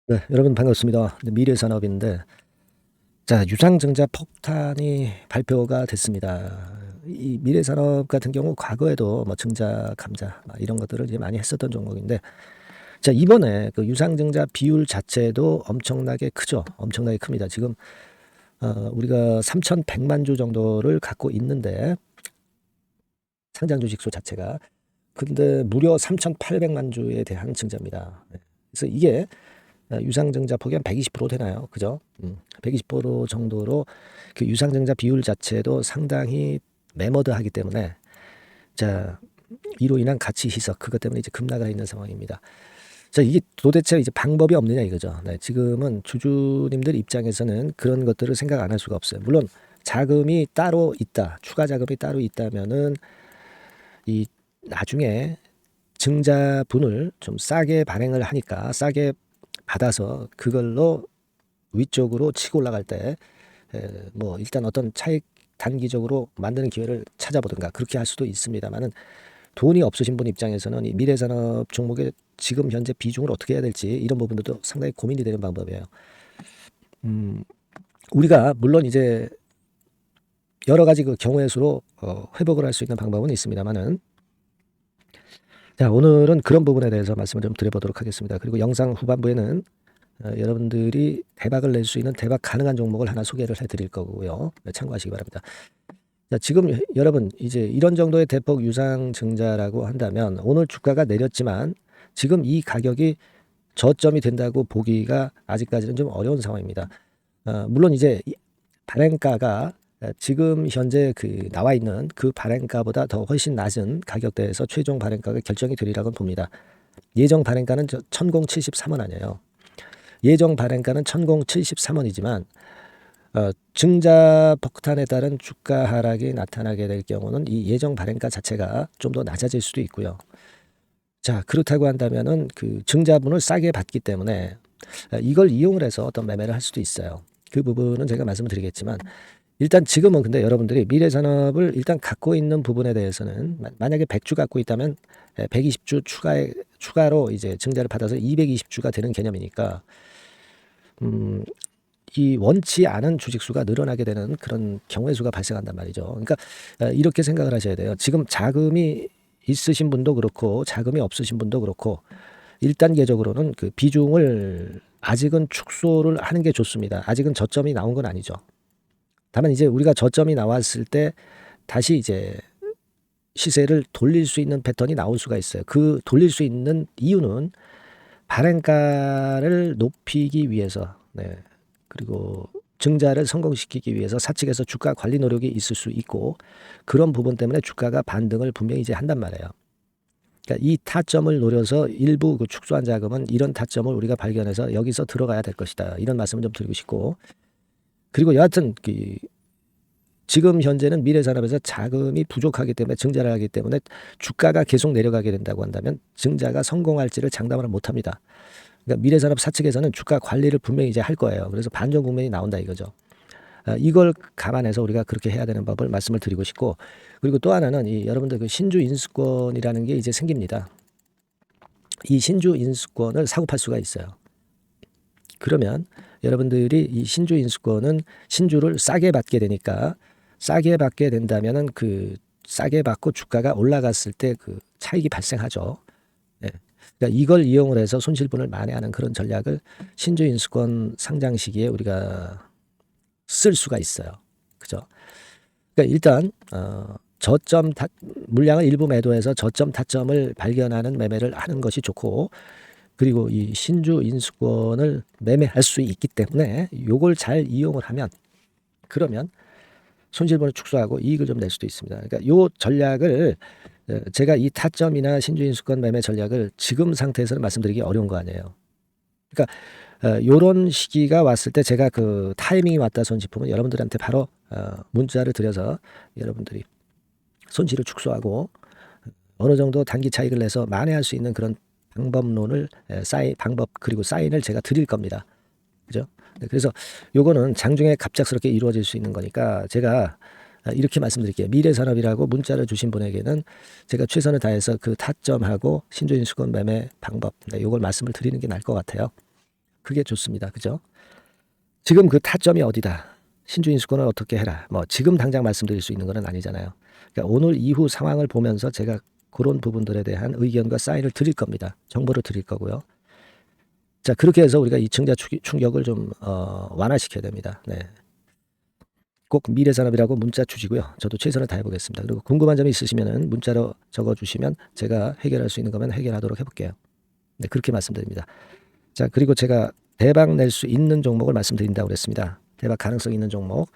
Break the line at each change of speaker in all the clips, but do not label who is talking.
네, 여러분 반갑습니다. 미래산업인데, 자, 유상증자 폭탄이 발표가 됐습니다. 이 미래산업 같은 경우 과거에도 뭐 증자, 감자 이런 것들을 이제 많이 했었던 종목인데, 자, 이번에 그 유상증자 비율 자체도 엄청나게 크죠. 엄청나게 큽니다. 지금 우리가 3,100만 주 정도를 갖고 있는데 상장 주식수 자체가, 근데 무려 3,800만 주에 대한 증자입니다. 네. 그래서 이게 유상증자 폭이 한 120% 되나요? 그죠? 120% 정도로 그 유상증자 비율 자체도 상당히 매머드하기 때문에, 자, 이로 인한 가치 희석, 그것 때문에 이제 급락을 있는 상황입니다. 자, 이게 도대체 이제 방법이 없느냐 이거죠. 네, 지금은 주주님들 입장에서는 그런 것들을 생각 안 할 수가 없어요. 물론 자금이 따로 있다, 추가 자금이 따로 있다면은 이 나중에 증자분을 좀 싸게 발행을 하니까 싸게 받아서 그걸로 위쪽으로 치고 올라갈 때 뭐 일단 어떤 차익 단기적으로 만드는 기회를 찾아보든가 그렇게 할 수도 있습니다만은, 돈이 없으신 분 입장에서는 이 미래산업 종목의 지금 현재 비중을 어떻게 해야 될지 이런 부분들도 상당히 고민이 되는 방법이에요. 우리가 물론 이제 여러 가지 그 경우의 수로 회복을 할 수 있는 방법은 있습니다만은, 자, 오늘은 그런 부분에 대해서 말씀을 좀 드려보도록 하겠습니다. 그리고 영상 후반부에는 여러분들이 대박을 낼 수 있는 대박 가능한 종목을 하나 소개를 해드릴 거고요. 네, 참고하시기 바랍니다. 자, 지금 여러분 이제 이런 정도의 대폭 유상 증자라고 한다면 오늘 주가가 내렸지만 지금 이 가격이 저점이 된다고 보기가 아직까지는 좀 어려운 상황입니다. 물론 이제 발행가가 지금 현재 그 나와 있는 그 발행가보다 더 훨씬 낮은 가격대에서 최종 발행가가 결정이 되리라고 봅니다. 예정 발행가는 1073원 아니에요. 예정 발행가는 1073원이지만 증자 폭탄에 따른 주가 하락이 나타나게 될 경우는 이 예정 발행가 자체가 좀 더 낮아질 수도 있고요. 자, 그렇다고 한다면은 그 증자분을 싸게 받기 때문에 이걸 이용을 해서 어떤 매매를 할 수도 있어요. 그 부분은 제가 말씀을 드리겠지만, 일단 지금은 근데 여러분들이 미래산업을 일단 갖고 있는 부분에 대해서는 만약에 100주 갖고 있다면 120주 추가로 이제 증자를 받아서 220주가 되는 개념이니까, 이 원치 않은 주식수가 늘어나게 되는 그런 경우의 수가 발생한단 말이죠. 그러니까 이렇게 생각을 하셔야 돼요. 지금 자금이 있으신 분도 그렇고 자금이 없으신 분도 그렇고 1단계적으로는 그 비중을 아직은 축소를 하는 게 좋습니다. 아직은 저점이 나온 건 아니죠. 다만 이제 우리가 저점이 나왔을 때 다시 이제 시세를 돌릴 수 있는 패턴이 나올 수가 있어요. 그 돌릴 수 있는 이유는 발행가를 높이기 위해서, 네, 그리고 증자를 성공시키기 위해서 사측에서 주가 관리 노력이 있을 수 있고, 그런 부분 때문에 주가가 반등을 분명히 이제 한단 말이에요. 그러니까 이 타점을 노려서 일부 그 축소한 자금은 이런 타점을 우리가 발견해서 여기서 들어가야 될 것이다, 이런 말씀을 좀 드리고 싶고, 그리고 여하튼 지금 현재는 미래산업에서 자금이 부족하기 때문에 증자를 하기 때문에 주가가 계속 내려가게 된다고 한다면 증자가 성공할지를 장담을 못합니다. 그러니까 미래산업 사측에서는 주가 관리를 분명히 이제 할 거예요. 그래서 반전 국면이 나온다 이거죠. 이걸 감안해서 우리가 그렇게 해야 되는 법을 말씀을 드리고 싶고, 그리고 또 하나는 이 여러분들 그 신주 인수권이라는 게 이제 생깁니다. 이 신주 인수권을 사고 팔 수가 있어요. 그러면 여러분들이 이 신주 인수권은 신주를 싸게 받게 되니까, 싸게 받게 된다면은 그 싸게 받고 주가가 올라갔을 때 그 차익이 발생하죠. 예. 그러니까 이걸 이용을 해서 손실분을 만회하는 그런 전략을 신주 인수권 상장 시기에 우리가 쓸 수가 있어요. 그죠? 그러니까 일단 물량을 일부 매도해서 저점 타점을 발견하는 매매를 하는 것이 좋고, 그리고 이 신주 인수권을 매매할 수 있기 때문에 요걸 잘 이용을 하면, 그러면 손실분을 축소하고 이익을 좀 낼 수도 있습니다. 그러니까 요 전략을 제가 이 타점이나 신주 인수권 매매 전략을 지금 상태에서는 말씀드리기 어려운 거 아니에요. 그러니까 요런 시기가 왔을 때 제가 그 타이밍이 왔다 손 싶으면 여러분들한테 바로 문자를 드려서 여러분들이 손실을 축소하고 어느 정도 단기 차익을 내서 만회할 수 있는 그런 방법론을 방법 그리고 사인을 제가 드릴 겁니다. 그죠? 네, 그래서 요거는 장중에 갑작스럽게 이루어질 수 있는 거니까 제가 이렇게 말씀드릴게요. 미래산업이라고 문자를 주신 분에게는 제가 최선을 다해서 그 타점하고 신주인수권 매매 방법, 네, 요걸 말씀을 드리는 게 나을 것 같아요. 그게 좋습니다. 그죠? 지금 그 타점이 어디다. 신주인수권을 어떻게 해라. 뭐 지금 당장 말씀드릴 수 있는 건 아니잖아요. 그러니까 오늘 이후 상황을 보면서 제가 그런 부분들에 대한 의견과 사인을 드릴 겁니다. 정보를 드릴 거고요. 자, 그렇게 해서 우리가 이층자 충격을 좀 완화시켜야 됩니다. 네. 꼭 미래산업이라고 문자 주시고요. 저도 최선을 다해보겠습니다. 그리고 궁금한 점이 있으시면 문자로 적어주시면 제가 해결할 수 있는 거면 해결하도록 해볼게요. 네, 그렇게 말씀드립니다. 자, 그리고 제가 대박 낼 수 있는 종목을 말씀드린다고 그랬습니다. 대박 가능성 있는 종목.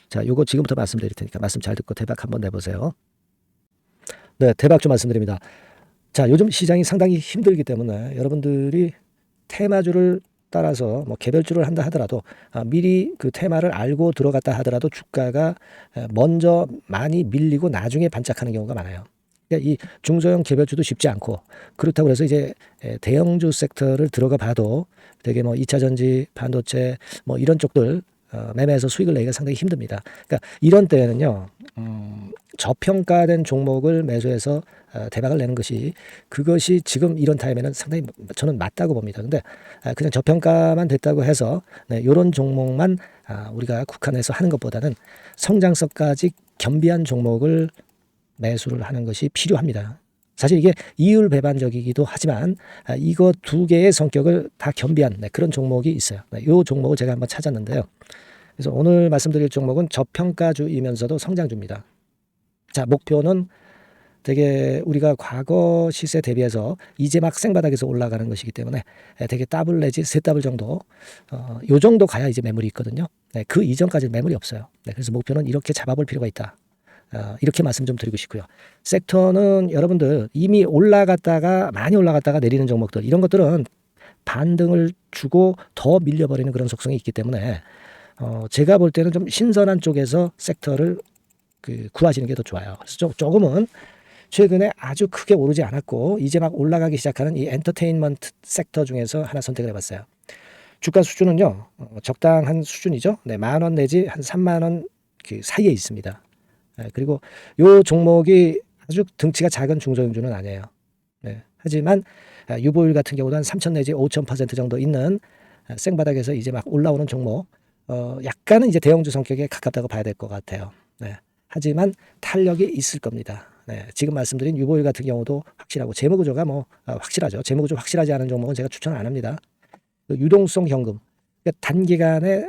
자, 요거 지금부터 말씀드릴 테니까 말씀 잘 듣고 대박 한번 내보세요. 네, 대박 좀 말씀드립니다. 자, 요즘 시장이 상당히 힘들기 때문에 여러분들이 테마주를 따라서 뭐 개별주를 한다 하더라도 미리 그 테마를 알고 들어갔다 하더라도 주가가 먼저 많이 밀리고 나중에 반짝하는 경우가 많아요. 그러니까 이 중소형 개별주도 쉽지 않고 그렇다고 해서 이제 대형주 섹터를 들어가 봐도 되게 뭐 2차 전지, 반도체 뭐 이런 쪽들 매매해서 수익을 내기가 상당히 힘듭니다. 그러니까 이런 때에는요, 저평가된 종목을 매수해서 대박을 내는 것이 그것이 지금 이런 타임에는 상당히 저는 맞다고 봅니다. 근데 그냥 저평가만 됐다고 해서 이런 종목만 우리가 국한해서 하는 것보다는 성장성까지 겸비한 종목을 매수를 하는 것이 필요합니다. 사실 이게 이율배반적이기도 하지만 이거 두 개의 성격을 다 겸비한 그런 종목이 있어요. 이 종목을 제가 한번 찾았는데요. 그래서 오늘 말씀드릴 종목은 저평가주이면서도 성장주입니다. 자, 목표는 되게 우리가 과거 시세 대비해서 이제 막 생바닥에서 올라가는 것이기 때문에 되게 더블 내지 세 더블 정도 요 정도 가야 이제 매물이 있거든요. 그 이전까지 매물이 없어요. 그래서 목표는 이렇게 잡아볼 필요가 있다. 이렇게 말씀 좀 드리고 싶고요. 섹터는 여러분들 이미 올라갔다가 많이 올라갔다가 내리는 종목들 이런 것들은 반등을 주고 더 밀려버리는 그런 속성이 있기 때문에 제가 볼 때는 좀 신선한 쪽에서 섹터를 구하시는 게 더 좋아요. 그래서 조금은 최근에 아주 크게 오르지 않았고 이제 막 올라가기 시작하는 이 엔터테인먼트 섹터 중에서 하나 선택을 해봤어요. 주가 수준은요 적당한 수준이죠. 네, 10,000원 내지 한 30,000원 그 사이에 있습니다. 그리고 요 종목이 아주 등치가 작은 중소형주는 아니에요. 네, 하지만 유보율 같은 경우도 한 3,000 내지 5,000% 정도 있는 생바닥에서 이제 막 올라오는 종목 약간은 이제 대형주 성격에 가깝다고 봐야 될 것 같아요. 네, 하지만 탄력이 있을 겁니다. 네, 지금 말씀드린 유보율 같은 경우도 확실하고 재무구조가 뭐 확실하죠. 재무구조 확실하지 않은 종목은 제가 추천 안 합니다. 유동성 현금, 그러니까 단기간에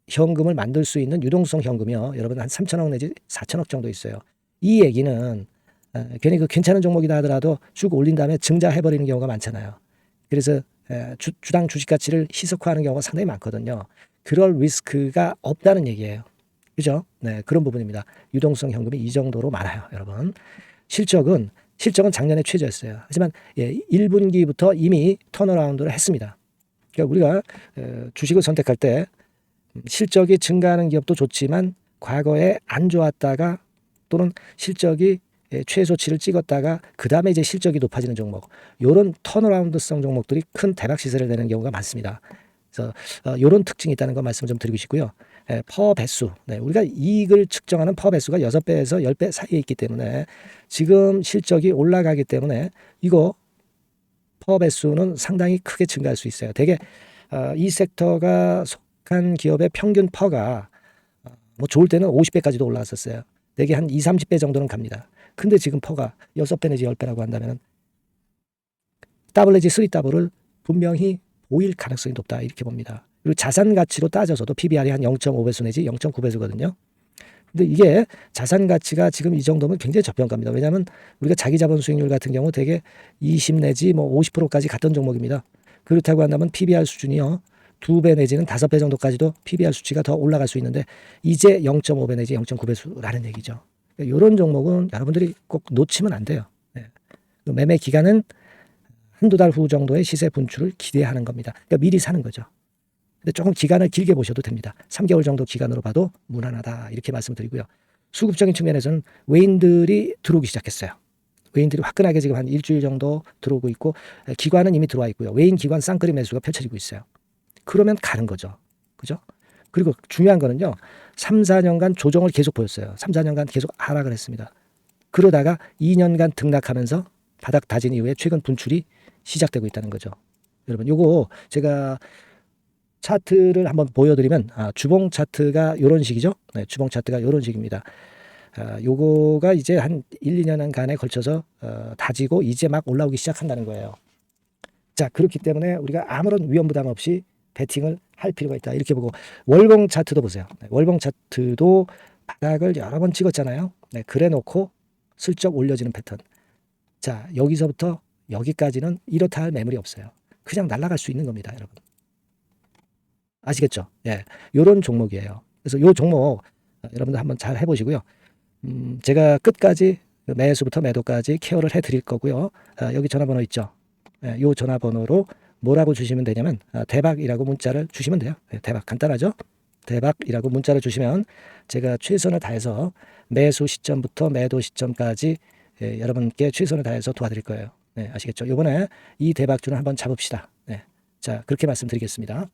현금을 만들 수 있는 유동성 현금이요. 여러분 한 3,000억 내지 4,000억 정도 있어요. 이 얘기는 괜히 그 괜찮은 종목이다 하더라도 쭉 올린 다음에 증자해버리는 경우가 많잖아요. 그래서 주당 주식 가치를 희석화하는 경우가 상당히 많거든요. 그럴 리스크가 없다는 얘기예요. 그죠? 네, 그런 부분입니다. 유동성 현금이 이 정도로 많아요, 여러분. 실적은 작년에 최저였어요. 하지만 1분기부터 이미 턴어라운드를 했습니다. 그러니까 우리가 주식을 선택할 때 실적이 증가하는 기업도 좋지만 과거에 안 좋았다가 또는 실적이 최소치를 찍었다가 그 다음에 이제 실적이 높아지는 종목, 이런 턴어라운드성 종목들이 큰 대박 시세를 내는 경우가 많습니다. 그래서 이런 특징이 있다는 거 말씀 좀 드리고 싶고요. 퍼 배수, 우리가 이익을 측정하는 퍼 배수가 6배에서 10배 사이에 있기 때문에 지금 실적이 올라가기 때문에 이거 퍼 배수는 상당히 크게 증가할 수 있어요. 되게 이 섹터가 속한 기업의 평균 퍼가 뭐 좋을 때는 50배까지도 올라갔었어요. 되게 한 2, 30배 정도는 갑니다. 근데 지금 퍼가 6배 내지 10배라고 한다면 더블 내지 3더블을 분명히 보일 가능성이 높다 이렇게 봅니다. 그리고 자산 가치로 따져서도 PBR이 한 0.5배수 내지 0.9배수거든요. 근데 이게 자산 가치가 지금 이 정도면 굉장히 저평가입니다. 왜냐하면 우리가 자기 자본 수익률 같은 경우 되게 20 내지 뭐 50%까지 갔던 종목입니다. 그렇다고 한다면 PBR 수준이요. 2배 내지는 5배 정도까지도 PBR 수치가 더 올라갈 수 있는데 이제 0.5배 내지 0.9배수라는 얘기죠. 이런 종목은 여러분들이 꼭 놓치면 안 돼요. 네. 매매 기간은 한두 달 후 정도의 시세 분출을 기대하는 겁니다. 그러니까 미리 사는 거죠. 근데 조금 기간을 길게 보셔도 됩니다. 3개월 정도 기간으로 봐도 무난하다 이렇게 말씀드리고요. 수급적인 측면에서는 외인들이 들어오기 시작했어요. 외인들이 화끈하게 지금 한 일주일 정도 들어오고 있고 기관은 이미 들어와 있고요. 외인 기관 쌍끌이 매수가 펼쳐지고 있어요. 그러면 가는 거죠. 그죠? 그리고 중요한 거는요. 3, 4년간 조정을 계속 보였어요. 3, 4년간 계속 하락을 했습니다. 그러다가 2년간 등락하면서 바닥 다진 이후에 최근 분출이 시작되고 있다는 거죠. 여러분 요거 제가 차트를 한번 보여드리면 주봉 차트가 요런 식이죠. 네, 주봉 차트가 요런 식입니다. 요거가 이제 한 1, 2년간에 걸쳐서 다지고 이제 막 올라오기 시작한다는 거예요. 자, 그렇기 때문에 우리가 아무런 위험 부담 없이 베팅을 할 필요가 있다. 이렇게 보고 월봉 차트도 보세요. 네, 월봉 차트도 바닥을 여러 번 찍었잖아요. 네, 그래 놓고 슬쩍 올려지는 패턴. 자, 여기서부터 여기까지는 이렇다 할 매물이 없어요. 그냥 날아갈 수 있는 겁니다, 여러분. 아시겠죠? 예, 요런 종목이에요. 그래서 요 종목 여러분들 한번 잘 해보시고요. 제가 끝까지 매수부터 매도까지 케어를 해드릴 거고요. 여기 전화번호 있죠? 예, 요 전화번호로 뭐라고 주시면 되냐면 대박이라고 문자를 주시면 돼요. 예, 대박 간단하죠? 대박이라고 문자를 주시면 제가 최선을 다해서 매수 시점부터 매도 시점까지 여러분께 최선을 다해서 도와드릴 거예요. 네, 아시겠죠? 이번에 이 대박주는 한번 잡읍시다. 네, 자, 그렇게 말씀드리겠습니다.